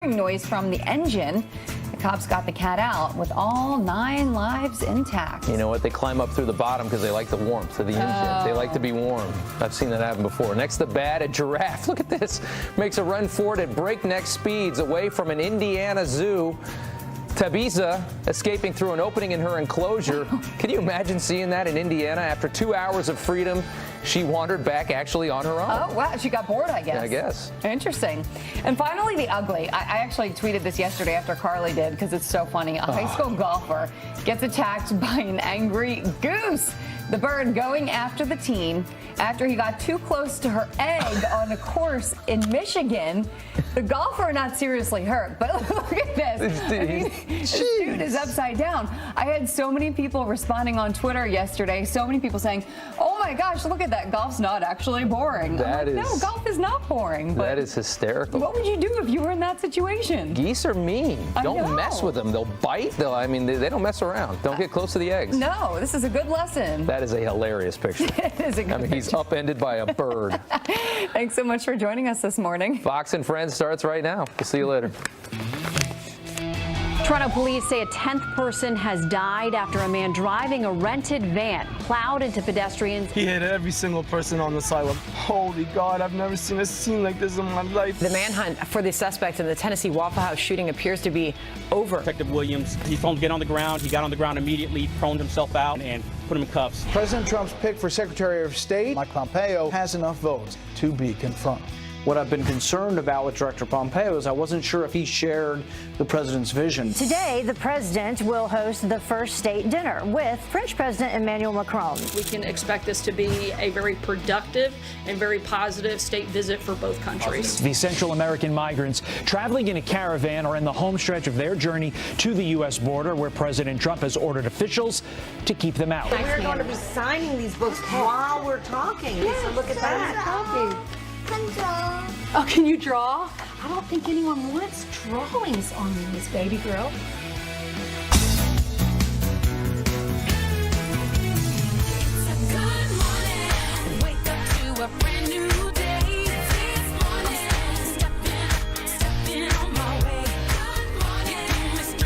noise from the engine. The cops got the cat out with all 9 lives intact. You know what? They climb up through the bottom because they like the warmth of the engine. They like to be warm. I've seen that happen before. Next to bad, a giraffe. Look at this. Makes a run for it at breakneck speeds away from an Indiana zoo. Tabitha escaping through an opening in her enclosure. Can you imagine seeing that in Indiana? After 2 hours of freedom, she wandered back actually on her own. Oh, wow. She got bored, I guess. Yeah, I guess. Interesting. And finally, the ugly. I actually tweeted this yesterday after Carly did because it's so funny. A high school golfer gets attacked by an angry goose. The bird going after the teen after he got too close to her egg on a course in Michigan. The golfer not seriously hurt, but look at this. This dude is upside down. I had so many people responding on Twitter yesterday, so many people saying, oh my gosh, look at that. Golf's not actually boring. No, golf is not boring. But that is hysterical. What would you do if you were in that situation? Geese are mean. Don't mess with them. They'll bite. They don't mess around. Don't get close to the eggs. No, this is a good lesson. That is a hilarious picture. It is a good picture. He's upended by a bird. Thanks so much for joining us this morning. Fox and Friends starts right now. We'll see you later. Toronto police say a 10th person has died after a man driving a rented van plowed into pedestrians. He hit every single person on the sidewalk. Holy God, I've never seen a scene like this in my life. The manhunt for the suspect in the Tennessee Waffle House shooting appears to be over. Detective Williams, he told him to get on the ground. He got on the ground immediately, proned himself out, and put him in cuffs. President Trump's pick for Secretary of State, Mike Pompeo, has enough votes to be confirmed. What I've been concerned about with Director Pompeo is I wasn't sure if he shared the president's vision. Today, the president will host the first state dinner with French President Emmanuel Macron. We can expect this to be a very productive and very positive state visit for both countries. The Central American migrants traveling in a caravan are in the home stretch of their journey to the U.S. border, where President Trump has ordered officials to keep them out. We're going to be signing these books while we're talking. Yeah, so look at that. Oh, can you draw? I don't think anyone wants drawings on these, baby girl.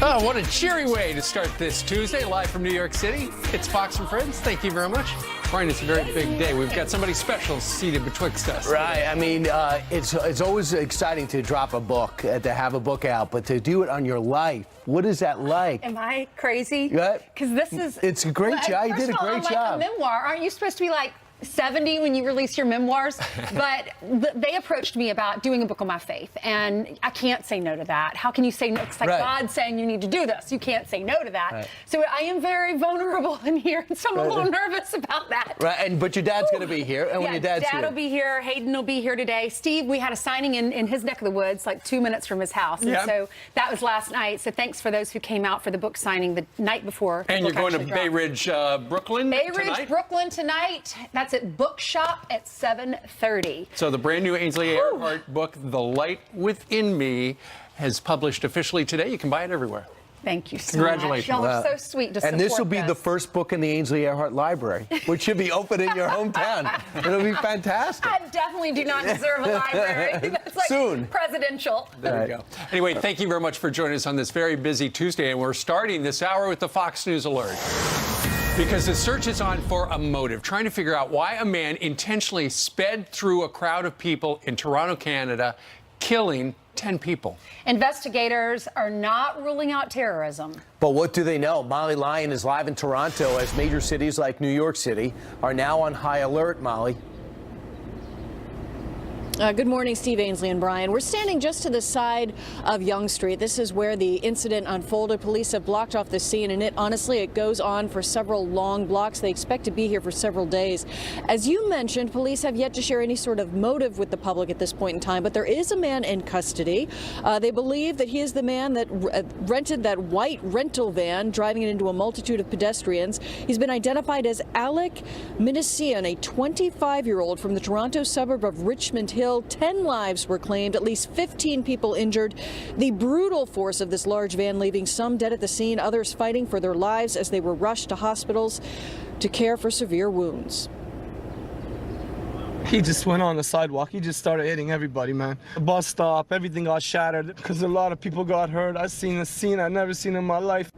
Oh, what a cheery way to start this Tuesday, live from New York City. It's Fox and Friends. Thank you very much. Brian, it's a very big day. We've got somebody special seated betwixt us. Right. I mean, it's always exciting to drop a book, to have a book out, but to do it on your life, what is that like? Am I crazy? What? Because this is... It's a great job. You did a great job. Like a memoir. Aren't you supposed to be like 70 when you release your memoirs? But they approached me about doing a book on my faith, and I can't say no to that. How can you say no? It's like God saying you need to do this. You can't say no to that. Right. So I am very vulnerable in here, and so I'm a little nervous about that. Right, but your dad's going to be here, and when your dad's here... Dad will be here. Hayden will be here today. Steve, we had a signing in his neck of the woods, like 2 minutes from his house, and so that was last night. So thanks for those who came out for the book signing the night before. And you're going to Bay Ridge, Brooklyn tonight? Brooklyn tonight. That's at Bookshop at 7:30. So the brand new Ainsley Earhart book, The Light Within Me, has published officially today. You can buy it everywhere. Thank you so Congratulations. much. Y'all are so sweet to support And this will be this. the first book in the Ainsley Earhart Library, which should be open in your hometown. It'll be fantastic. I definitely do not deserve a library. That's like soon. Presidential. There we go. Anyway, thank you very much for joining us on this very busy Tuesday, and we're starting this hour with the Fox News Alert. Because the search is on for a motive, trying to figure out why a man intentionally sped through a crowd of people in Toronto, Canada, killing 10 people. Investigators are not ruling out terrorism. But what do they know? Molly Lyon is live in Toronto as major cities like New York City are now on high alert. Molly. Good morning, Steve, Ainsley, and Brian. We're standing just to the side of Yonge Street. This is where the incident unfolded. Police have blocked off the scene, and it goes on for several long blocks. They expect to be here for several days. As you mentioned, police have yet to share any sort of motive with the public at this point in time, but there is a man in custody. They believe that he is the man that rented that white rental van, driving it into a multitude of pedestrians. He's been identified as Alec Minasian, a 25-year-old from the Toronto suburb of Richmond Hill. 10 lives were claimed, at least 15 people injured. The brutal force of this large van leaving some dead at the scene, others fighting for their lives as they were rushed to hospitals to care for severe wounds. He just went on the sidewalk. He just started hitting everybody, man. The bus stop, everything got shattered because a lot of people got hurt. I seen a scene I've never seen in my life.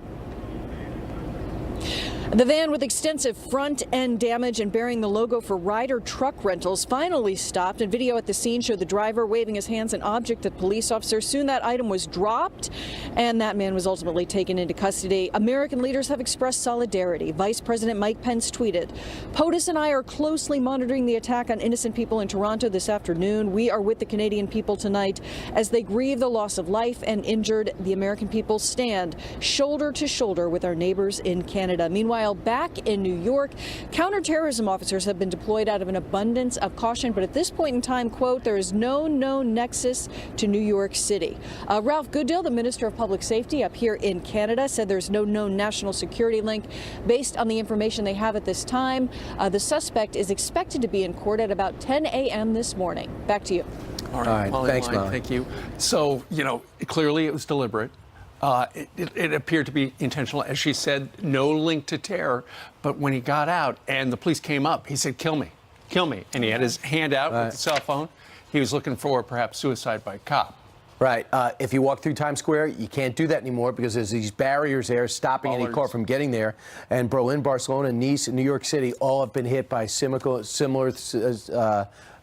The van with extensive front end damage and bearing the logo for Ryder Truck Rentals finally stopped, and video at the scene showed the driver waving his hands an object at police officers. Soon that item was dropped and that man was ultimately taken into custody. American leaders have expressed solidarity. Vice President Mike Pence tweeted, "POTUS and I are closely monitoring the attack on innocent people in Toronto this afternoon. We are with the Canadian people tonight as they grieve the loss of life and injured. The American people stand shoulder to shoulder with our neighbors in Canada." Meanwhile, back in New York, counterterrorism officers have been deployed out of an abundance of caution, but at this point in time, quote, there is no known nexus to New York City. Ralph Goodale, the Minister of Public Safety up here in Canada, said there's no known national security link. Based on the information they have at this time, the suspect is expected to be in court at about 10 a.m. this morning. Back to you. All right, Molly, thanks, Molly. Thank you. So, clearly it was deliberate. It appeared to be intentional. As she said, no link to terror. But when he got out and the police came up, he said, "Kill me, kill me." And he had his hand out with the cell phone. He was looking for perhaps suicide by cop. Right. If you walk through Times Square, you can't do that anymore because there's these barriers there stopping any car from getting there. And Berlin, Barcelona, Nice, and New York City all have been hit by similar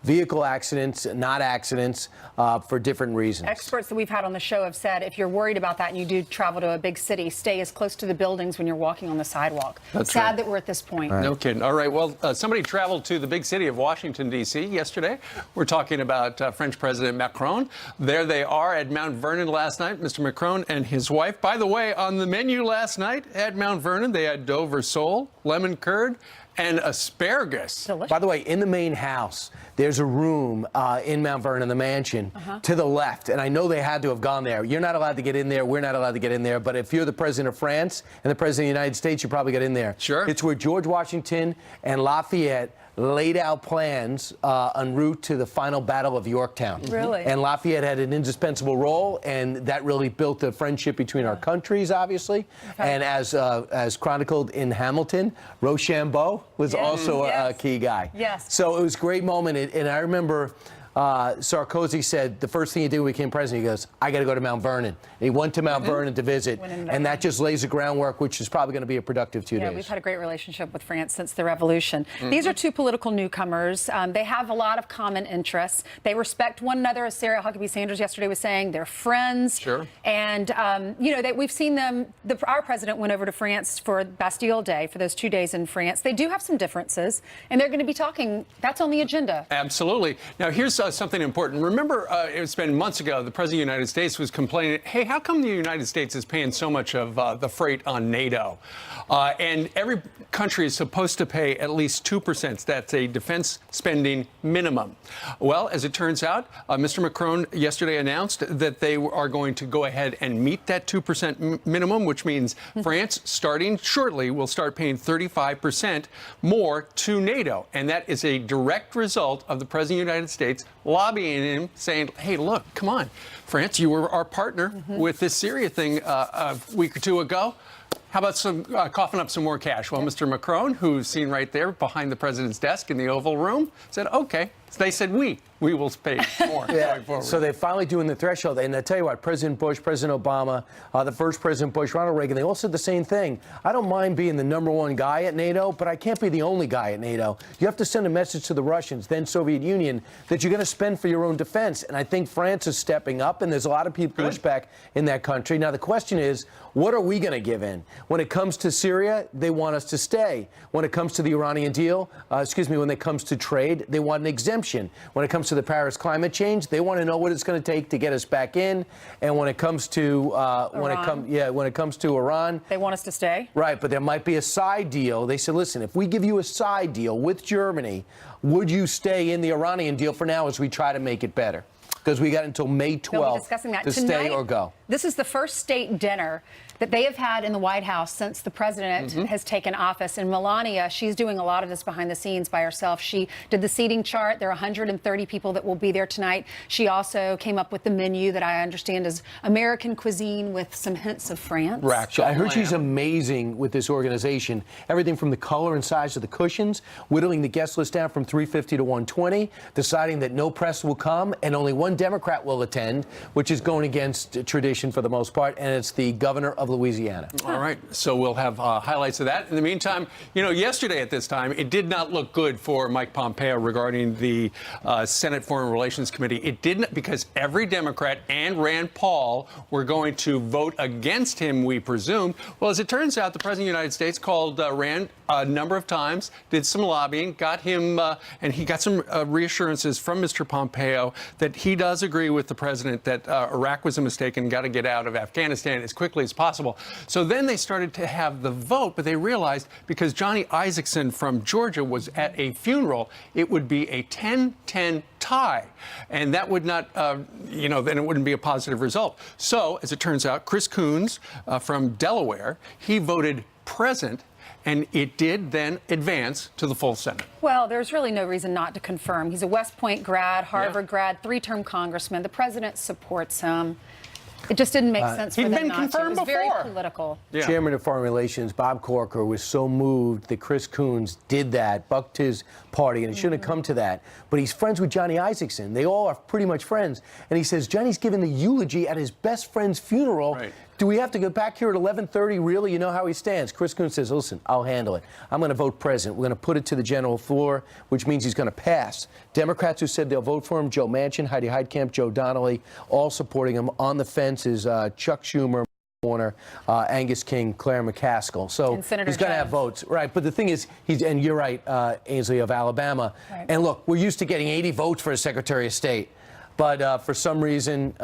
vehicle accidents, not accidents, for different reasons. Experts that we've had on the show have said if you're worried about that and you do travel to a big city, stay as close to the buildings when you're walking on the sidewalk. That's sad right. that we're at this point. No kidding. All right. Well, somebody traveled to the big city of Washington, D.C. yesterday. We're talking about French President Macron. There they are at Mount Vernon last night, Mr. Macron and his wife. By the way, on the menu last night at Mount Vernon, they had Dover sole, lemon curd, and asparagus. Delicious. By the way, in the main house, there's a room in Mount Vernon, the mansion, to the left. And I know they had to have gone there. You're not allowed to get in there. We're not allowed to get in there. But if you're the president of France and the president of the United States, you probably get in there. Sure. It's where George Washington and Lafayette laid out plans en route to the final Battle of Yorktown. Really? And Lafayette had an indispensable role, and that really built the friendship between our countries, obviously. Okay. And as chronicled in Hamilton, Rochambeau was also a key guy. Yes. So it was a great moment, and I remember Sarkozy said the first thing he did when he became president, he goes, "I got to go to Mount Vernon." And he went to Mount Vernon to visit, and that just lays the groundwork, which is probably going to be a productive 2 days. Yeah, we've had a great relationship with France since the revolution. These are two political newcomers. They have a lot of common interests. They respect one another, as Sarah Huckabee Sanders yesterday was saying. They're friends. Sure. And, we've seen them. Our president went over to France for Bastille Day, for those 2 days in France. They do have some differences, and they're going to be talking. That's on the agenda. Absolutely. Now, here's something important. Remember, it's been months ago, the President of the United States was complaining, hey, how come the United States is paying so much of the freight on NATO? And every country is supposed to pay at least 2%. That's a defense spending minimum. Well, as it turns out, Mr. Macron yesterday announced that they are going to go ahead and meet that 2% minimum, which means France, starting shortly, will start paying 35% more to NATO. And that is a direct result of the President of the United States lobbying him, saying, hey, look, come on, France, you were our partner with this Syria thing a week or two ago. How about some coughing up some more cash? Well, Mr. Macron, who's seen right there behind the president's desk in the Oval Room, said, okay. They said we will pay more going forward. So they're finally doing the threshold. And I tell you what, President Bush, President Obama, the first President Bush, Ronald Reagan, they all said the same thing. I don't mind being the #1 guy at NATO, but I can't be the only guy at NATO. You have to send a message to the Russians, then Soviet Union, that you're going to spend for your own defense. And I think France is stepping up, and there's a lot of people pushback in that country. Now, the question is, what are we going to give in? When it comes to Syria, they want us to stay. When it comes to the Iranian deal, when it comes to trade, they want an exemption. When it comes to the Paris climate change, they want to know what it's going to take to get us back in. And when it comes to when it comes to Iran, they want us to stay. Right, but there might be a side deal. They said, listen, if we give you a side deal with Germany, would you stay in the Iranian deal for now as we try to make it better? because we got until May They'll be 12th discussing that to tonight. stay or go. This is the first state dinner that they have had in the White House since the president has taken office. And Melania, she's doing a lot of this behind the scenes by herself. She did the seating chart. There are 130 people that will be there tonight. She also came up with the menu that I understand is American cuisine with some hints of France. I heard she's amazing with this organization. Everything from the color and size of the cushions, whittling the guest list down from 350 to 120, deciding that no press will come and only one Democrat will attend, which is going against tradition for the most part, and it's the governor of Louisiana. All right, so we'll have highlights of that. In the meantime, yesterday at this time, it did not look good for Mike Pompeo regarding the Senate Foreign Relations Committee. It didn't, because every Democrat and Rand Paul were going to vote against him, we presumed. Well, as it turns out, the President of the United States called Rand a number of times, did some lobbying, got him, and he got some reassurances from Mr. Pompeo that he does agree with the president that Iraq was a mistake and got to get out of Afghanistan as quickly as possible. So then they started to have the vote, but they realized because Johnny Isaacson from Georgia was at a funeral, it would be a 10-10 tie. And that would not, then it wouldn't be a positive result. So, as it turns out, Chris Coons from Delaware, he voted present, and it did then advance to the full Senate. Well, there's really no reason not to confirm. He's a West Point grad, Harvard grad, 3-term congressman. The president supports him. It just didn't make sense for them not to. It was very political. Chairman of Foreign Relations, Bob Corker, was so moved that Chris Coons did that, bucked his party, and it shouldn't have come to that. But he's friends with Johnny Isaacson. They all are pretty much friends. And he says, Johnny's giving the eulogy at his best friend's funeral. Do we have to go back here at 11:30? Really? You know how he stands. Chris Coons says, listen, I'll handle it. I'm going to vote present. We're going to put it to the general floor, which means he's going to pass. Democrats who said they'll vote for him, Joe Manchin, Heidi Heitkamp, Joe Donnelly, all supporting him. On the fence is Chuck Schumer, Warner, Angus King, Claire McCaskill. So he's going to have votes. Right. But the thing is, and you're right, Ainsley, of Alabama. And look, we're used to getting 80 votes for a Secretary of State. But for some reason,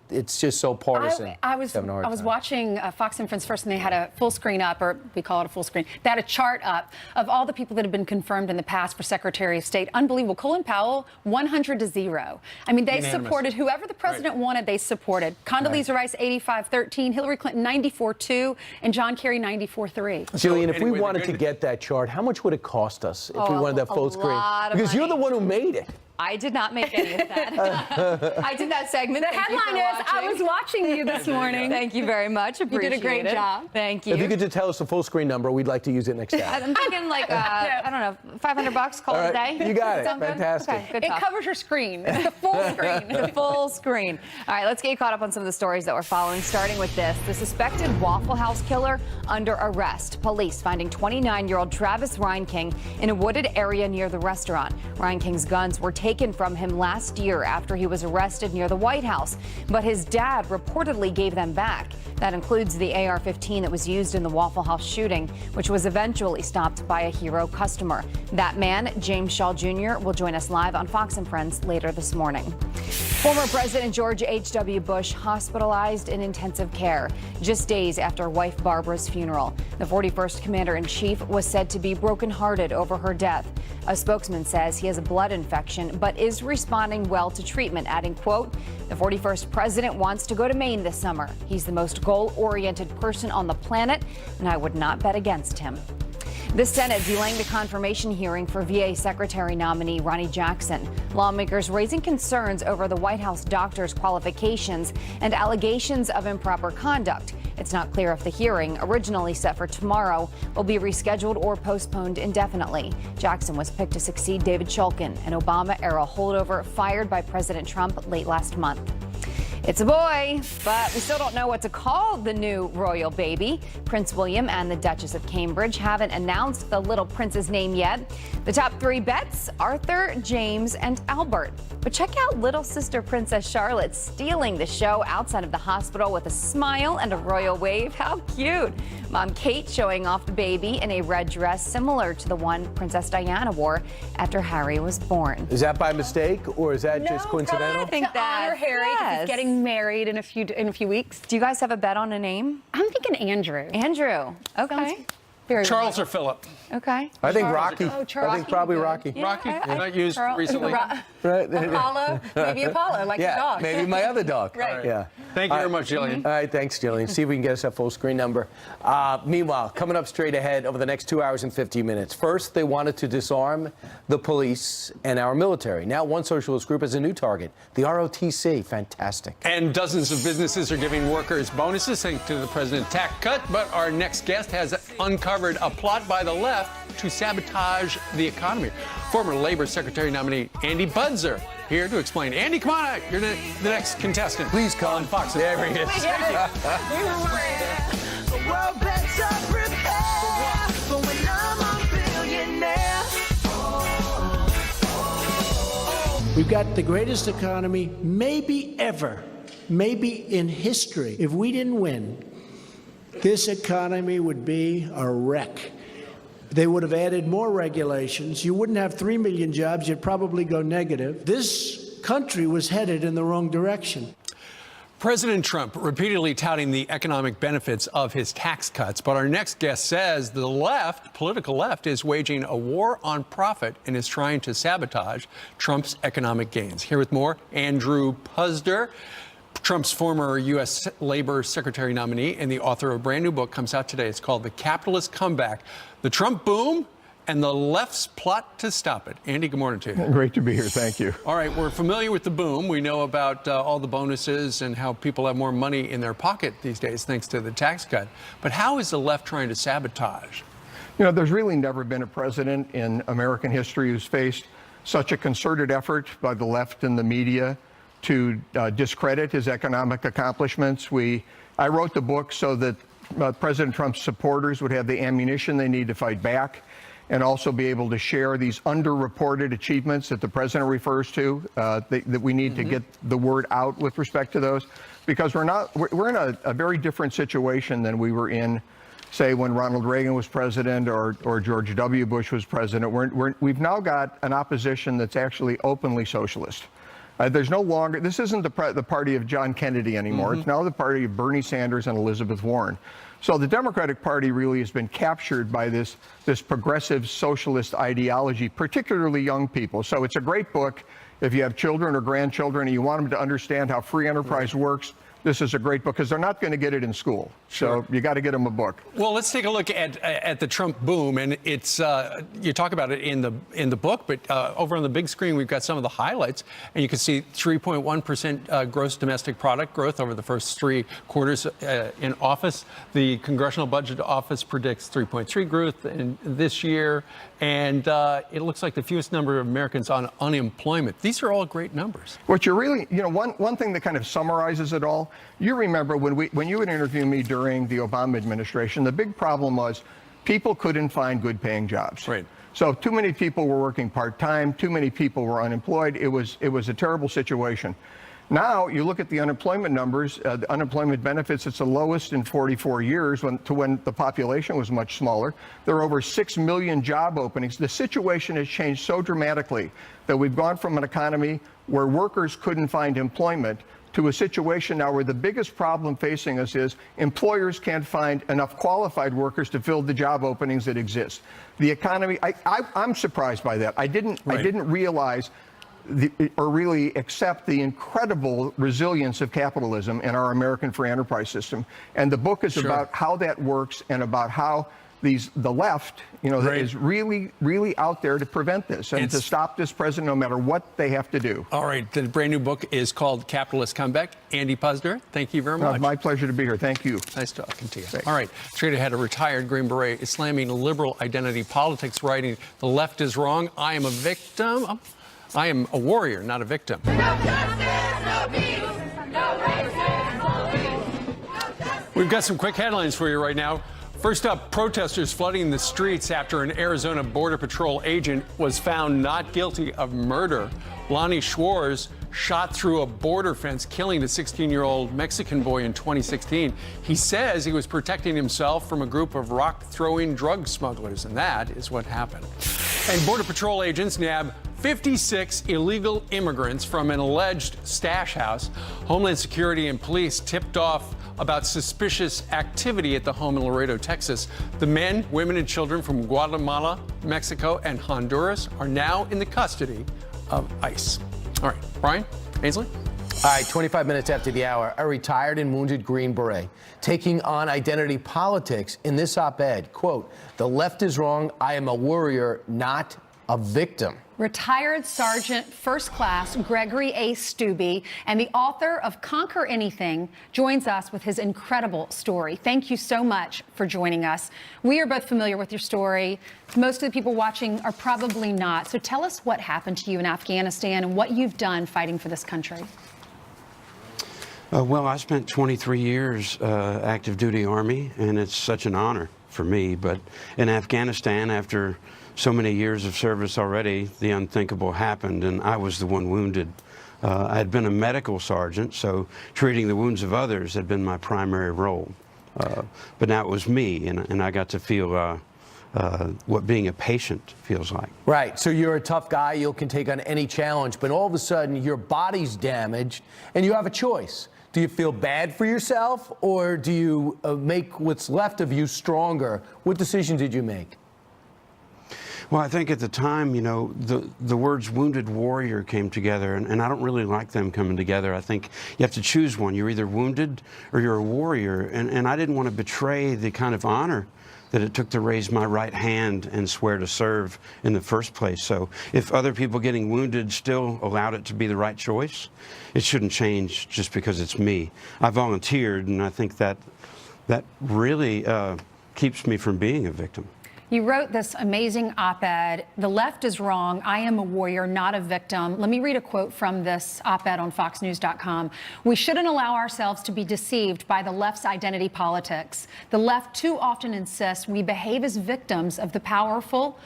it's just so partisan. I was watching Fox and Friends First, and they had a full screen up, or we call it a full screen. They had a chart up of all the people that have been confirmed in the past for Secretary of State. Unbelievable. Colin Powell, 100-0. I mean, they supported whoever the president wanted. They supported Condoleezza Rice, 85-13, Hillary Clinton, 94-2, and John Kerry, 94-3. Jillian, if we wanted to get that chart, how much would it cost us if we wanted that full screen? Because you're the one who made it. I did not make any of that. I did that segment. The headline is, I was watching you this morning. Thank you very much. Appreciate it. You did a great job. Thank you. If you could just tell us the full screen number, we'd like to use it next time. I'm thinking like, I don't know, $500, call it a day. You got it. Sound good? Fantastic. Okay, good It talk. covers your screen. It's the full screen. The full screen. All right, let's get you caught up on some of the stories that we're following, starting with this. The suspected Waffle House killer under arrest. Police finding 29-year-old Travis Reinking in a wooded area near the restaurant. Reinking's guns were taken from him last year after he was arrested near the White House, but his dad reportedly gave them back. That includes the AR-15 that was used in the Waffle House shooting, which was eventually stopped by a hero customer. That man, James Shaw Jr., will join us live on Fox and Friends later this morning. Former President George H.W. Bush hospitalized in intensive care just days after wife Barbara's funeral. The 41st Commander-in-Chief was said to be brokenhearted over her death. A spokesman says he has a blood infection but is responding well to treatment, adding, quote, the 41st president wants to go to Maine this summer. He's the most goal-oriented person on the planet, and I would not bet against him. The Senate delaying the confirmation hearing for VA Secretary nominee Ronnie Jackson. Lawmakers raising concerns over the White House doctor's qualifications and allegations of improper conduct. It's not clear if the hearing, originally set for tomorrow, will be rescheduled or postponed indefinitely. Jackson was picked to succeed David Shulkin, an Obama-era holdover fired by President Trump late last month. It's a boy, but we still don't know what to call the new royal baby. Prince William and the Duchess of Cambridge haven't announced the little prince's name yet. The top three bets, Arthur, James, and Albert. But check out little sister Princess Charlotte stealing the show outside of the hospital with a smile and a royal wave. How cute. Mom Kate showing off the baby in a red dress similar to the one Princess Diana wore after Harry was born. Is that by mistake, or is that just coincidental? I think that honor Harry, because he's getting married in a few weeks. Do you guys have a bet on a name? I'm thinking Andrew. Andrew. Okay. Very Charles well. or Philip? Okay. I think Charles. Rocky. Oh, Charles. I think probably Rocky. Yeah, Rocky? Not used Charles. recently. Right. Apollo. Maybe Apollo, like the dog. Maybe my other dog. Right. Yeah. Thank you very much, Jillian. All right, thanks, Jillian. See if we can get us that full screen number. Meanwhile, coming up straight ahead over the next 2 hours and 15 minutes. First, they wanted to disarm the police and our military. Now, one socialist group has a new target, the ROTC. Fantastic. And dozens of businesses are giving workers bonuses thanks to the president's tax cut. But our next guest has uncovered a plot by the left to sabotage the economy. Former Labor Secretary nominee Andy Buzzer here to explain. Andy, come on out. You're the next contestant. Please come. On Fox. There he is. We've got the greatest economy maybe ever, maybe in history. If we didn't win, this economy would be a wreck. They would have added more regulations. You wouldn't have 3 million jobs. You'd probably go negative. This country was headed in the wrong direction. President Trump repeatedly touting the economic benefits of his tax cuts. But our next guest says the left, political left, is waging a war on profit and is trying to sabotage Trump's economic gains. Here with more, Andrew Puzder, Trump's former U.S. Labor Secretary nominee and the author of a brand new book, comes out today. It's called The Capitalist Comeback, The Trump Boom and the Left's Plot to Stop It. Andy, good morning to you. Great to be here. Thank you. All right, we're familiar with the boom. We know about all the bonuses and how people have more money in their pocket these days thanks to the tax cut. But how is the left trying to sabotage? You know, there's really never been a president in American history who's faced such a concerted effort by the left and the media to discredit his economic accomplishments. I wrote the book so that President Trump's supporters would have the ammunition they need to fight back and also be able to share these underreported achievements that the president refers to, that we need to get the word out with respect to those, because we're in a very different situation than we were in, say, when Ronald Reagan was president or George W. Bush was president. We've now got an opposition that's actually openly socialist. There's no longer, this isn't the party of John Kennedy anymore. It's now the party of Bernie Sanders and Elizabeth Warren. So the Democratic Party really has been captured by this progressive socialist ideology, particularly young people. So it's a great book if you have children or grandchildren and you want them to understand how free enterprise works. This is a great book because they're not going to get it in school. Sure. So you got to get them a book. Well, let's take a look at the Trump boom, and it's you talk about it in the book, but over on the big screen we've got some of the highlights, and you can see 3.1% gross domestic product growth over the first 3 quarters in office. The Congressional Budget Office predicts 3.3% growth in this year, and it looks like the fewest number of Americans on unemployment. These are all great numbers. What you're really, you know, one thing that kind of summarizes it all. You remember when you would interview me during the Obama administration, the big problem was people couldn't find good paying jobs. Right. So too many people were working part-time, too many people were unemployed. It was a terrible situation. Now you look at the unemployment numbers, the unemployment benefits, it's the lowest in 44 years when the population was much smaller. There are over 6 million job openings. The situation has changed so dramatically that we've gone from an economy where workers couldn't find employment to a situation now where the biggest problem facing us is employers can't find enough qualified workers to fill the job openings that exist. The economy, I'm surprised by that. I didn't realize or really accept the incredible resilience of capitalism in our American free enterprise system. And the book is about how that works and about how the left, you know, is really, really out there to prevent this and to stop this president no matter what they have to do. All right. The brand new book is called Capitalist Comeback. Andy Puzder, thank you very much. My pleasure to be here. Thank you. Nice talking to you. Thanks. All right. Straight ahead, a retired Green Beret is slamming liberal identity politics, writing, "The left is wrong. I am a victim. I am a warrior, not a victim." No justice, no peace, no racism, no peace. We've got some quick headlines for you right now. First up, protesters flooding the streets after an Arizona Border Patrol agent was found not guilty of murder. Lonnie Schwartz shot through a border fence, killing a 16-year-old Mexican boy in 2016. He says he was protecting himself from a group of rock-throwing drug smugglers, and that is what happened. And Border Patrol agents nab 56 illegal immigrants from an alleged stash house. Homeland Security and police tipped off about suspicious activity at the home in Laredo, Texas. The men, women, and children from Guatemala, Mexico, and Honduras are now in the custody of ICE. All right, Brian, Ainsley? All right, 25 minutes after the hour, a retired and wounded Green Beret taking on identity politics in this op-ed. Quote, "The left is wrong. I am a warrior, not a victim." Retired Sergeant First Class Gregory A. Stubbe and the author of Conquer Anything joins us with his incredible story. Thank you so much for joining us. We are both familiar with your story. Most of the people watching are probably not. So tell us what happened to you in Afghanistan and what you've done fighting for this country. Well, I spent 23 years active duty Army, and it's such an honor for me. But in Afghanistan, after so many years of service already, the unthinkable happened, and I was the one wounded. I had been a medical sergeant, so treating the wounds of others had been my primary role. But now it was me, and I got to feel what being a patient feels like. Right, so you're a tough guy, you can take on any challenge, but all of a sudden your body's damaged, and you have a choice. Do you feel bad for yourself, or do you make what's left of you stronger? What decision did you make? Well, I think at the time, you know, the words wounded warrior came together, and I don't really like them coming together. I think you have to choose one. You're either wounded or you're a warrior, and I didn't want to betray the kind of honor that it took to raise my right hand and swear to serve in the first place. So if other people getting wounded still allowed it to be the right choice, it shouldn't change just because it's me. I volunteered, and I think that really keeps me from being a victim. You wrote this amazing op-ed, "The left is wrong. I am a warrior, not a victim." Let me read a quote from this op-ed on FoxNews.com. "We shouldn't allow ourselves to be deceived by the left's identity politics. The left too often insists we behave as victims of the powerful,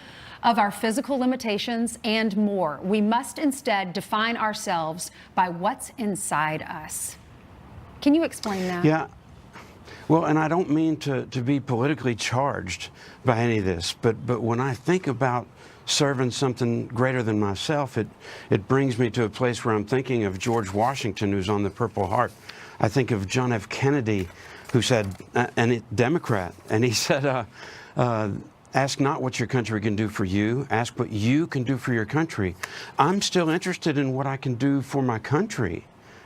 of our physical limitations, and more. We must instead define ourselves by what's inside us." Can you explain that? Yeah. Well, and I don't mean to be politically charged by any of this, but when I think about serving something greater than myself, it brings me to a place where I'm thinking of George Washington, who's on the Purple Heart. I think of John F. Kennedy, who said, Democrat, and he said, ask not what your country can do for you, ask what you can do for your country. I'm still interested in what I can do for my country.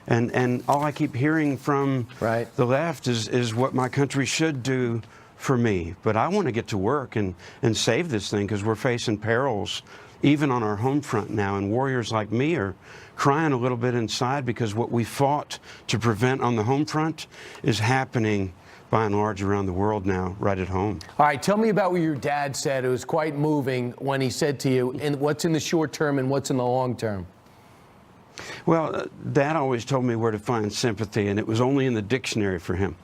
And all I keep hearing from the left is what my country should do for me. But I want to get to work and save this thing, because we're facing perils even on our home front now. And warriors like me are crying a little bit inside, because what we fought to prevent on the home front is happening by and large around the world now, right at home. All right, tell me about what your dad said. It was quite moving when he said to you, and what's in the short term and what's in the long term? Well, Dad always told me where to find sympathy, and it was only in the dictionary for him.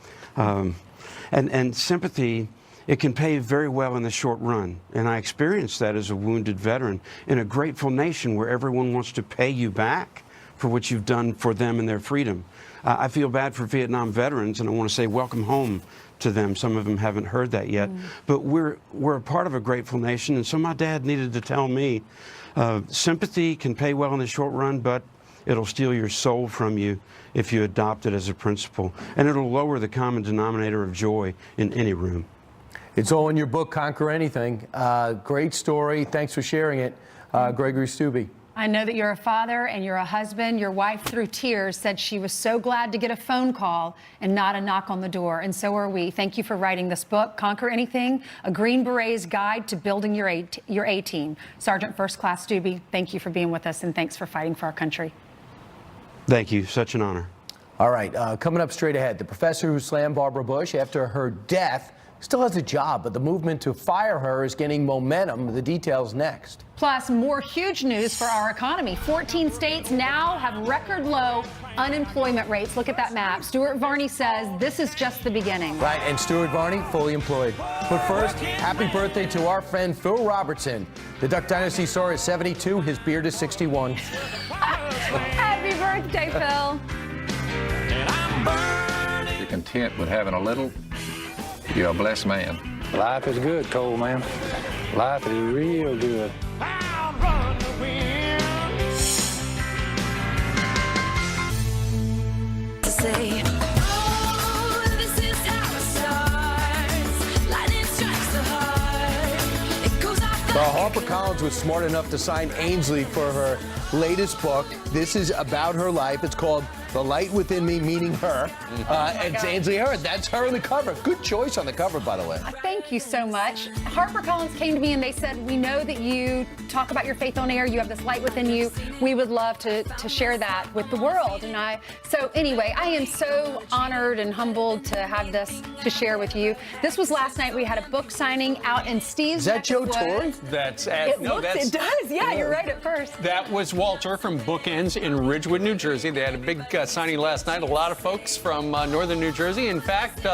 And sympathy, it can pay very well in the short run. And I experienced that as a wounded veteran in a grateful nation where everyone wants to pay you back for what you've done for them and their freedom. I feel bad for Vietnam veterans, and I want to say welcome home to them. Some of them haven't heard that yet. But we're a part of a grateful nation, and so my dad needed to tell me, sympathy can pay well in the short run, but it'll steal your soul from you if you adopt it as a principle. And it'll lower the common denominator of joy in any room. It's all in your book, Conquer Anything. Great story. Thanks for sharing it, Gregory Stubbe. I know that you're a father and you're a husband. Your wife, through tears, said she was so glad to get a phone call and not a knock on the door. And so are we. Thank you for writing this book, Conquer Anything, a Green Beret's Guide to Building Your A-Team. Sergeant First Class Stubbe, thank you for being with us, and thanks for fighting for our country. Thank you. Such an honor. All right, coming up straight ahead, the professor who slammed Barbara Bush after her death still has a job, but the movement to fire her is gaining momentum. The details next. Plus, more huge news for our economy. 14 states now have record low unemployment rates. Look at that map. Stuart Varney says this is just the beginning. Right, and Stuart Varney, fully employed. But first, happy birthday to our friend Phil Robertson. The Duck Dynasty star is 72. His beard is 61. Happy birthday, Phil. If you're content with having a little, you're a blessed man. Life is good, Cole, man. Life is real good. I'll run the wind. say, oh, this is how it starts. Lightning strikes the heart. It goes off the HarperCollins was smart enough to sign Ainsley for her latest book. This is about her life. It's called The Light Within Me, meaning her. It's Ainsley Hurd. That's her on the cover. Good choice on the cover, by the way. Thank you so much. HarperCollins came to me and they said, we know that you talk about your faith on air. You have this light within you. We would love to share that with the world. So anyway, I am so honored and humbled to have this to share with you. This was last night. We had a book signing out in Steve's. Is that Joe Torre? That's it does. Yeah, you're right at first. That was Walter from Bookends in Ridgewood, New Jersey. They had a big signing last night. A lot of folks from northern New Jersey. In fact,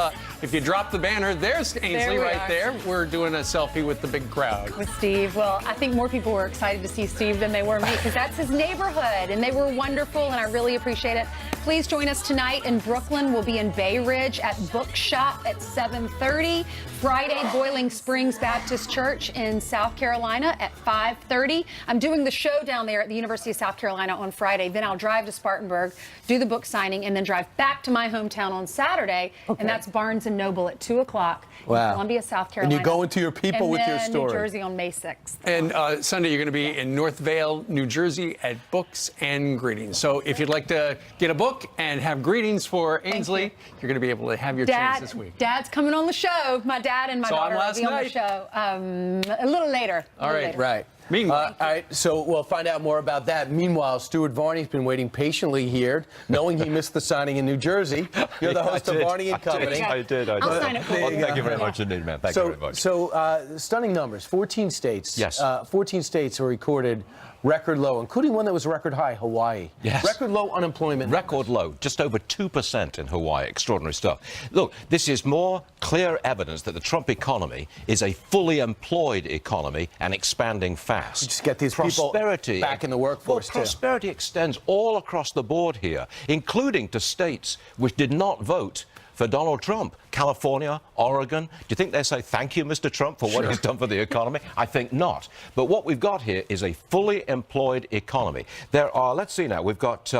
if you drop the banner, there's Ainsley right there. We're doing a selfie with the big crowd. With Steve. Well, I think more people were excited to see Steve than they were me because that's his neighborhood and they were wonderful and I really appreciate it. Please join us tonight in Brooklyn. We'll be in Bay Ridge at Bookshop at 7:30. Friday, Boiling Springs Baptist Church in South Carolina at 5:30. I'm doing the show down there at the University of South Carolina on Friday. Then I'll drive to Spartanburg, do the book signing, and then drive back to my hometown on Saturday. Okay. And that's Barnes & Noble at 2 o'clock in Columbia, South Carolina. And you're going to your people with your story. New Jersey on May 6th. And Sunday, you're going to be in North Vale, New Jersey at Books and Greetings. So if you'd like to get a book and have greetings for Ainsley, you're going to be able to have your chance this week. Dad's coming on the show. My dad and my daughter will be on the show a little later. All right, right. Meanwhile, all right, so we'll find out more about that. Meanwhile, Stuart Varney's been waiting patiently here, knowing he missed the signing in New Jersey. You're the host of Varney and Company. I did. I'll sign it for you. Thank you very much indeed, man. Thank you very much. So, stunning numbers. 14 states. Yes. 14 states are recorded record low, including one that was record high, Hawaii. Yes. Record low unemployment. Record low, just over 2% in Hawaii. Extraordinary stuff. Look, this is more clear evidence that the Trump economy is a fully employed economy and expanding fast. Just get these people back in the workforce, too. Prosperity extends all across the board here, including to states which did not vote for Donald Trump. California, Oregon. Do you think they say thank you, Mr. Trump, for what he's done for the economy? I think not. But what we've got here is a fully employed economy. There are, let's see now, we've got,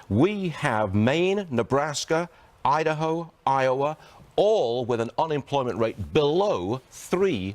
we have Maine, Nebraska, Idaho, Iowa, all with an unemployment rate below 3%.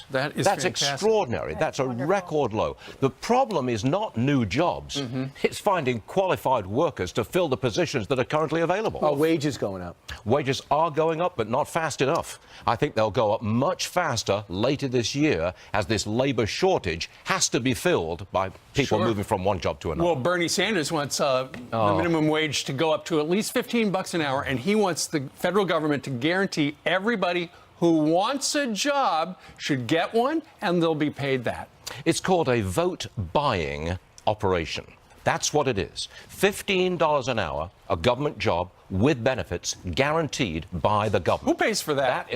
That's fantastic. Extraordinary. That's a record low. The problem is not new jobs. It's finding qualified workers to fill the positions that are currently available. Are wages going up? Wages are going up, but not fast enough. I think they'll go up much faster later this year as this labor shortage has to be filled by people moving from one job to another. Well, Bernie Sanders wants the minimum wage to go up to at least $15 an hour, and he wants the federal government to guarantee everybody who wants a job should get one, and they'll be paid that. It's called a vote buying operation. That's what it is. $15 an hour, a government job with benefits guaranteed by the government. Who pays for that?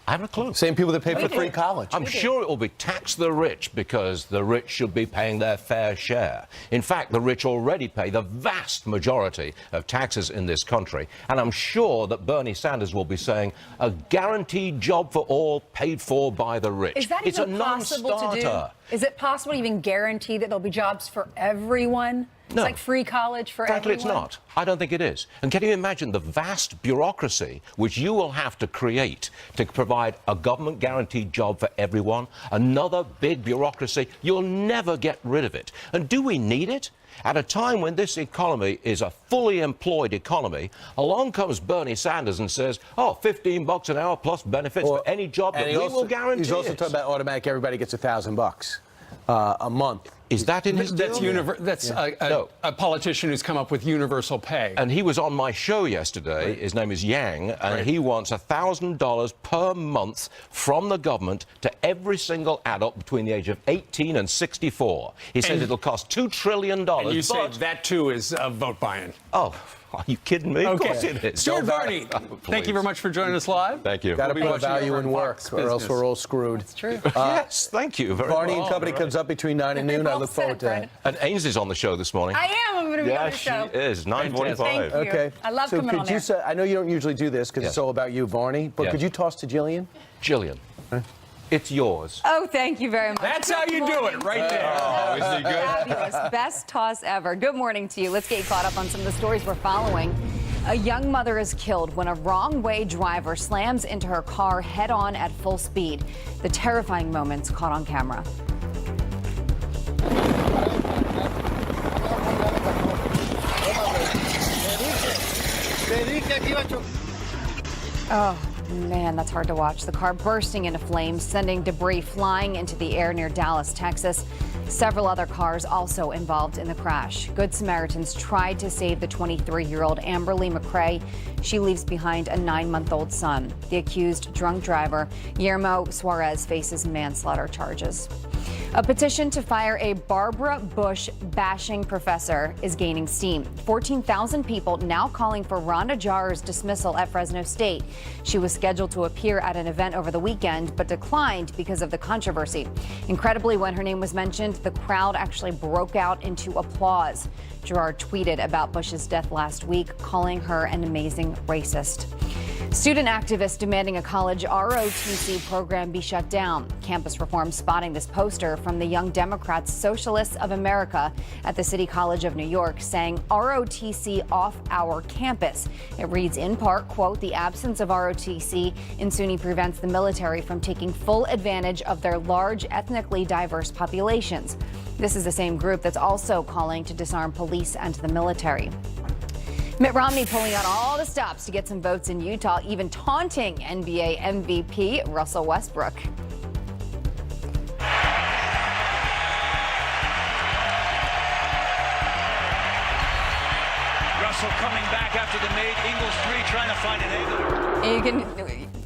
I have a clue. Same people that pay for free college. I'm sure it will be tax the rich because the rich should be paying their fair share. In fact, the rich already pay the vast majority of taxes in this country. And I'm sure that Bernie Sanders will be saying a guaranteed job for all paid for by the rich. Is that even possible to do? Is it possible to even guarantee that there'll be jobs for everyone? No. It's like free college for Frankly, everyone? it's not. I don't think it is. And can you imagine the vast bureaucracy which you will have to create to provide a government-guaranteed job for everyone? Another big bureaucracy. You'll never get rid of it. And do we need it? At a time when this economy is a fully employed economy, along comes Bernie Sanders and says, oh, $15 an hour plus benefits for any job that we will guarantee. He's also talking about automatic, everybody gets $1,000 a month. Is that in his That's deal? That's a politician who's come up with universal pay. And he was on my show yesterday. Right. His name is Yang, and he wants $1,000 per month from the government to every single adult between the age of 18 and 64. He says it'll cost $2 trillion. And you say that, too, is vote buying. Oh, are you kidding me? Of course it is. Stuart Varney, thank you very much for joining us live. Thank you. Got to put value in work, or else we're all screwed. That's true. Yes, thank you very much. Varney and Company comes up between 9 and noon. I look forward to that. And Ainsley's on the show this morning. I am. I'm going to be on the show. She is. 9:45. Thank you. Okay. I love coming on there. I know you don't usually do this because it's all about you, Varney, but could you toss to Jillian? Jillian. It's yours. Oh, thank you very much. That's how you do it, right there. Oh, isn't he good? Fabulous. Best toss ever. Good morning to you. Let's get you caught up on some of the stories we're following. A young mother is killed when a wrong-way driver slams into her car head-on at full speed. The terrifying moments caught on camera. Oh, man, that's hard to watch. The car bursting into flames, sending debris flying into the air near Dallas, Texas. Several other cars also involved in the crash. Good Samaritans tried to save the 23-year-old Amberly McCrae. She leaves behind a 9-month-old son. The accused drunk driver, Guillermo Suarez, faces manslaughter charges. A petition to fire a Barbara Bush bashing professor is gaining steam. 14,000 people now calling for Rhonda Jarr's dismissal at Fresno State. She was scheduled to appear at an event over the weekend, but declined because of the controversy. Incredibly, when her name was mentioned, the crowd actually broke out into applause. Jarrard tweeted about Bush's death last week, calling her an amazing racist. Student activists demanding a college ROTC program be shut down. Campus Reform spotting this poster from the Young Democrats Socialists of America at the City College of New York saying ROTC off our campus. It reads in part, quote, the absence of ROTC in SUNY prevents the military from taking full advantage of their large ethnically diverse populations. This is the same group that's also calling to disarm police and the military. Mitt Romney pulling out all the stops to get some votes in Utah, even taunting NBA MVP Russell Westbrook. Russell coming back after the made Ingles 3, trying to find an angle. And you can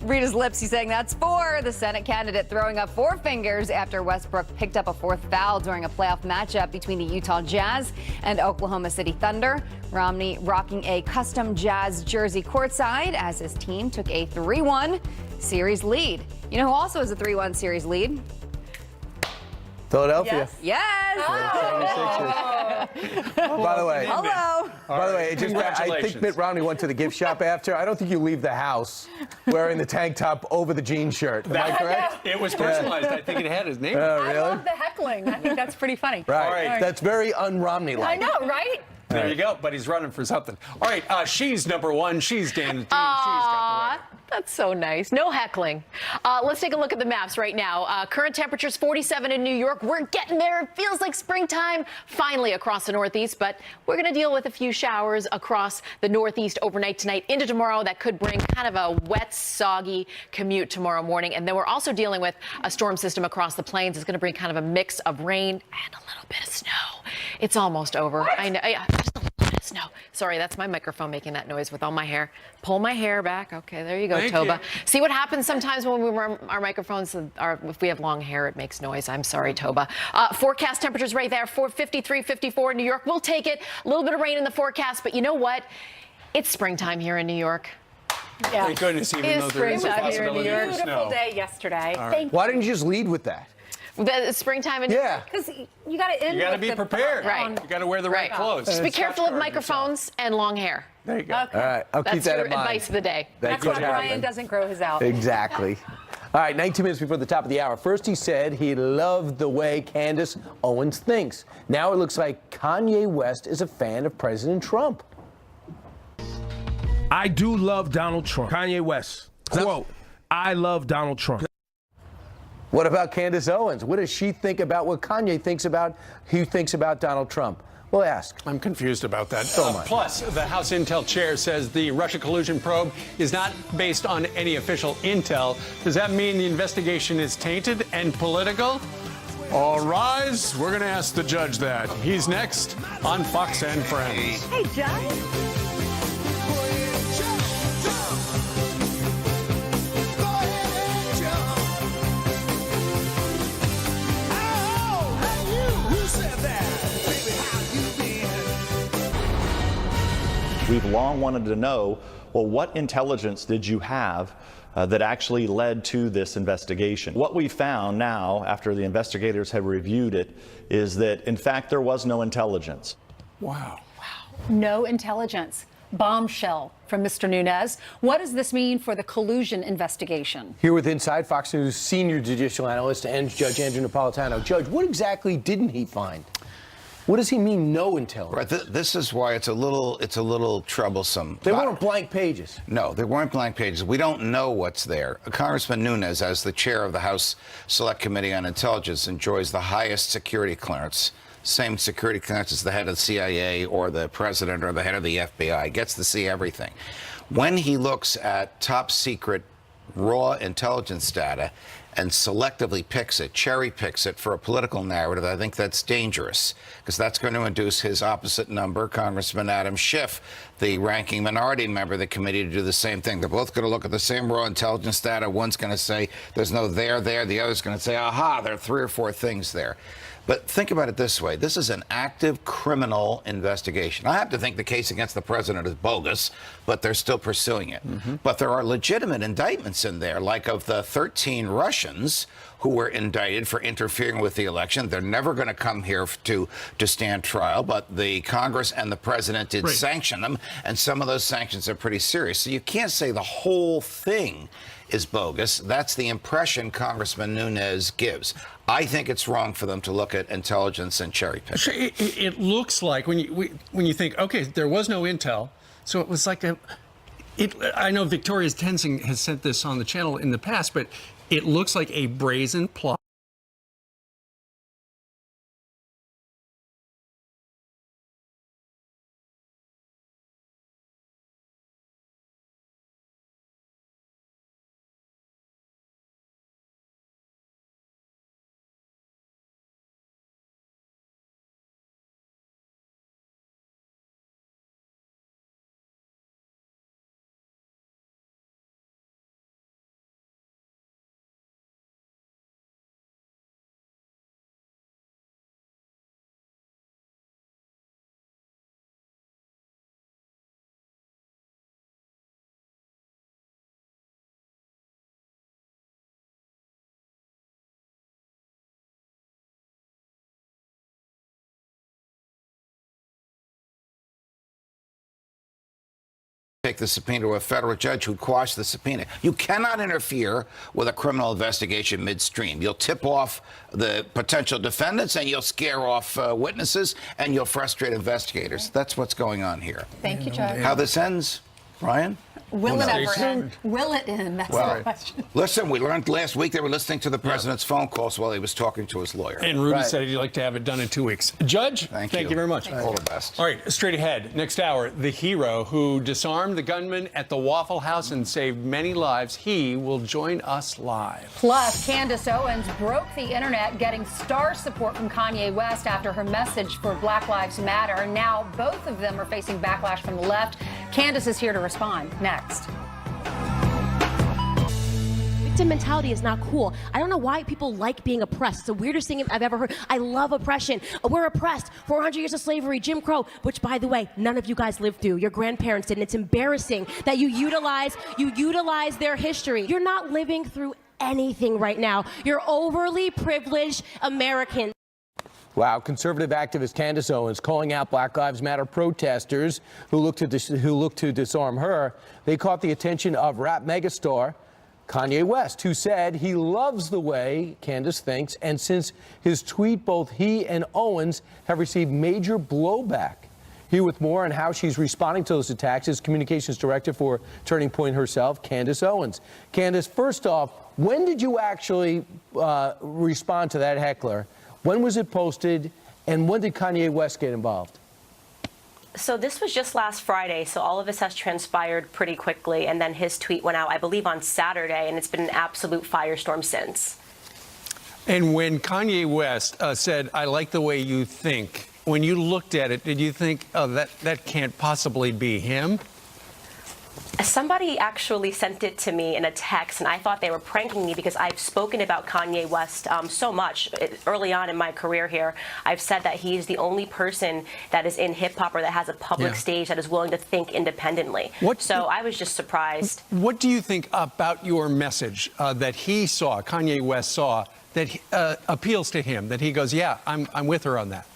read his lips. He's saying that's 4. The Senate candidate throwing up 4 fingers after Westbrook picked up a 4th foul during a playoff matchup between the Utah Jazz and Oklahoma City Thunder. Romney rocking a custom Jazz jersey courtside as his team took a 3-1 series lead. You know who also has a 3-1 series lead? Philadelphia. Yes. By the way. Hello. By the way, I think Mitt Romney went to the gift shop after. I don't think you leave the house wearing the tank top over the jean shirt. Am I correct? It was personalized. I think it had his name. Oh, really? I love the heckling. I think that's pretty funny. Right. All right. That's very un-Romney-like. I know, right? There you go. But he's running for something. All right. She's number 1. She's Dan the Team. She's got the weather. That's so nice. No heckling. Let's take a look at the maps right now. Current temperatures 47 in New York. We're getting there. It feels like springtime finally across the Northeast, but we're going to deal with a few showers across the Northeast overnight tonight into tomorrow. That could bring kind of a wet, soggy commute tomorrow morning. And then we're also dealing with a storm system across the plains. It's going to bring kind of a mix of rain and a little bit of snow. It's almost over. What? I know. Yeah, just a little bit of snow. Sorry, that's my microphone making that noise with all my hair. Pull my hair back. Okay, there you go, Thank Toba. you. See what happens sometimes when we run our microphones, if we have long hair, it makes noise. I'm sorry, Toba. Forecast temperatures right there, 53, 54 in New York. We'll take it. A little bit of rain in the forecast, but you know what? It's springtime here in New York. Yeah. Thank goodness, even though there is a possibility of snow. Beautiful day yesterday. All right. Thank Why didn't you just lead with that? The springtime in New Yeah. York. Because you got to end. You got to with be the prepared. Right. You got to wear the right clothes. Just be careful of microphones and long hair. There you go. Okay. All right, I'll keep That's that your in mind. advice of the day. That's could why Brian happen. doesn't grow his out. Exactly. All right, 19 minutes before the top of the hour. First, he said he loved the way Candace Owens thinks. Now it looks like Kanye West is a fan of President Trump. I do love Donald Trump. Kanye West. Quote, I love Donald Trump. What about Candace Owens? What does she think about what Kanye thinks about, he thinks about Donald Trump? We'll ask. I'm confused about that. So much. Plus, the House Intel chair says the Russia collusion probe is not based on any official intel. Does that mean the investigation is tainted and political? All rise. We're going to ask the judge that. He's next on Fox and Friends. Hey, Judge. We've long wanted to know, well, what intelligence did you have that actually led to this investigation? What we found now, after the investigators have reviewed it, is that, in fact, there was no intelligence. Wow. No intelligence. Bombshell from Mr. Nunes. What does this mean for the collusion investigation? Here with Inside Fox News senior judicial analyst and Judge Andrew Napolitano. Judge, what exactly didn't he find? What does he mean, no intelligence? Right. This is why it's a little troublesome. They weren't blank pages. No, they weren't blank pages. We don't know what's there. Congressman Nunes, as the chair of the House Select Committee on Intelligence, enjoys the highest security clearance. Same security clearance as the head of the CIA or the president or the head of the FBI. Gets to see everything. When he looks at top secret raw intelligence data and selectively picks it, cherry picks it for a political narrative, I think that's dangerous, because that's going to induce his opposite number, Congressman Adam Schiff, the ranking minority member of the committee, to do the same thing. They're both going to look at the same raw intelligence data. One's going to say there's no there. The other's going to say, aha, there are 3 or 4 things there. But think about it this way. This is an active criminal investigation. I have to think the case against the president is bogus, but they're still pursuing it. But there are legitimate indictments in there, like of the 13 Russians who were indicted for interfering with the election. They're never going to come here to stand trial, but the Congress and the president did sanction them, and some of those sanctions are pretty serious. So you can't say the whole thing is bogus. That's the impression Congressman Nunes gives. I think it's wrong for them to look at intelligence and cherry pick. It looks like when you think, okay, there was no intel, so it was like I know Victoria Tenzing has sent this on the channel in the past, but it looks like a brazen plot. Take the subpoena to a federal judge who'd quash the subpoena. You cannot interfere with a criminal investigation midstream. You'll tip off the potential defendants, and you'll scare off witnesses, and you'll frustrate investigators. That's what's going on here. Thank you, Judge. How this ends, Ryan? Will it ever end? Will it end? That's the question. Listen, we learned last week they were listening to the president's phone calls while he was talking to his lawyer. And Rudy said he'd like to have it done in 2 weeks. Judge, thank you very much. All the best. All right, straight ahead. Next hour, the hero who disarmed the gunman at the Waffle House and saved many lives. He will join us live. Plus, Candace Owens broke the internet, getting star support from Kanye West after her message for Black Lives Matter. Now, both of them are facing backlash from the left. Candace is here to respond. Next. Victim mentality is not cool. I don't know why people like being oppressed. It's the weirdest thing I've ever heard. I love oppression. We're oppressed. 400 years of slavery, Jim Crow, which, by the way, none of you guys lived through. Your grandparents did, and it's embarrassing that you utilize their history. You're not living through anything right now. You're overly privileged Americans. Wow, conservative activist Candace Owens calling out Black Lives Matter protesters who look to disarm her. They caught the attention of rap megastar Kanye West, who said he loves the way Candace thinks, and since his tweet, both he and Owens have received major blowback. Here with more on how she's responding to those attacks is communications director for Turning Point herself, Candace Owens. Candace, first off, when did you actually respond to that heckler? When was it posted, and when did Kanye West get involved? So this was just last Friday, so all of this has transpired pretty quickly, and then his tweet went out, I believe, on Saturday, and it's been an absolute firestorm since. And when Kanye West said, I like the way you think, when you looked at it, did you think, oh, that can't possibly be him? Somebody actually sent it to me in a text, and I thought they were pranking me because I've spoken about Kanye West so much early on in my career here. I've said that he is the only person that is in hip-hop or that has a public stage that is willing to think independently. So I was just surprised. What do you think about your message that he saw, Kanye West saw, that appeals to him, that he goes, yeah, I'm with her on that?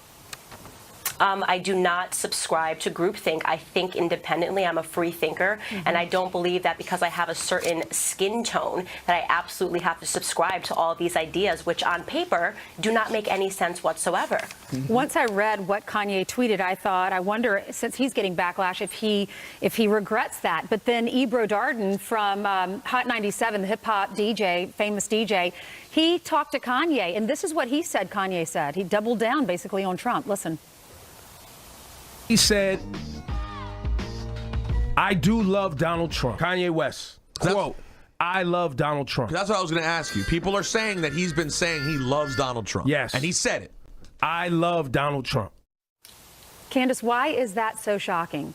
I do not subscribe to groupthink. I think independently. I'm a free thinker, and I don't believe that because I have a certain skin tone that I absolutely have to subscribe to all these ideas, which on paper do not make any sense whatsoever. Once I read what Kanye tweeted, I thought, I wonder, since he's getting backlash, if he regrets that. But then Ebro Darden from Hot 97, the hip hop DJ, famous DJ, he talked to Kanye, and this is what he said. Kanye said he doubled down basically on Trump. Listen. He said, I do love Donald Trump. Kanye West, quote, I love Donald Trump. That's what I was going to ask you. People are saying that he's been saying he loves Donald Trump. Yes. And he said it. I love Donald Trump. Candace, why is that so shocking?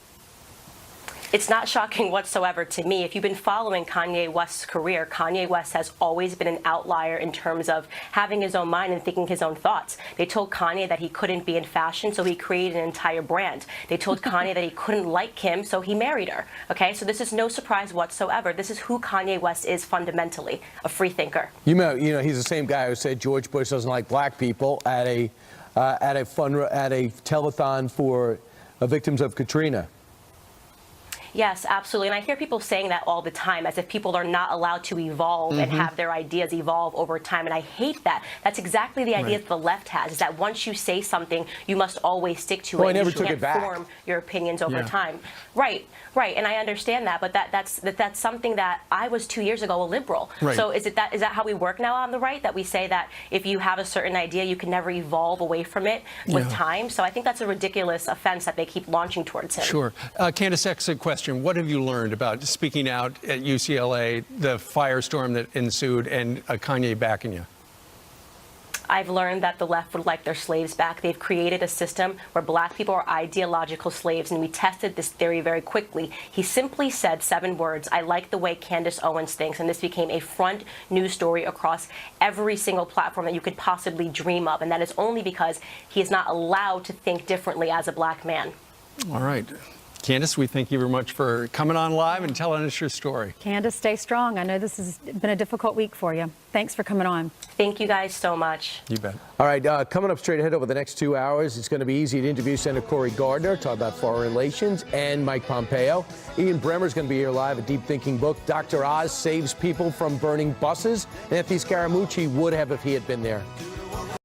It's not shocking whatsoever to me. If you've been following Kanye West's career, Kanye West has always been an outlier in terms of having his own mind and thinking his own thoughts. They told Kanye that he couldn't be in fashion, so he created an entire brand. They told Kanye that he couldn't like Kim, so he married her. Okay, so this is no surprise whatsoever. This is who Kanye West is fundamentally, a free thinker. You know, he's the same guy who said George Bush doesn't like black people at a telethon for victims of Katrina. Yes, absolutely. And I hear people saying that all the time, as if people are not allowed to evolve and have their ideas evolve over time. And I hate that. That's exactly the idea that the left has, is that once you say something, you must always stick to it. I never you took can't it back. form your opinions over time. Right. And I understand that, but that's something that I was 2 years ago a liberal. Right. So is that how we work now on the right? That we say that if you have a certain idea, you can never evolve away from it with time. So I think that's a ridiculous offense that they keep launching towards him. Sure. Candace, exit question. What have you learned about speaking out at UCLA, the firestorm that ensued, and Kanye backing you? I've learned that the left would like their slaves back. They've created a system where black people are ideological slaves, and we tested this theory very quickly. He simply said 7 words, I like the way Candace Owens thinks, and this became a front news story across every single platform that you could possibly dream of, and that is only because he is not allowed to think differently as a black man. All right. Candace, we thank you very much for coming on live and telling us your story. Candace, stay strong. I know this has been a difficult week for you. Thanks for coming on. Thank you guys so much. You bet. All right, coming up straight ahead over the next 2 hours, it's going to be easy to interview Senator Cory Gardner, talk about foreign relations, and Mike Pompeo. Ian Bremmer is going to be here live, a deep thinking book. Dr. Oz saves people from burning buses. Anthony Scaramucci would have if he had been there.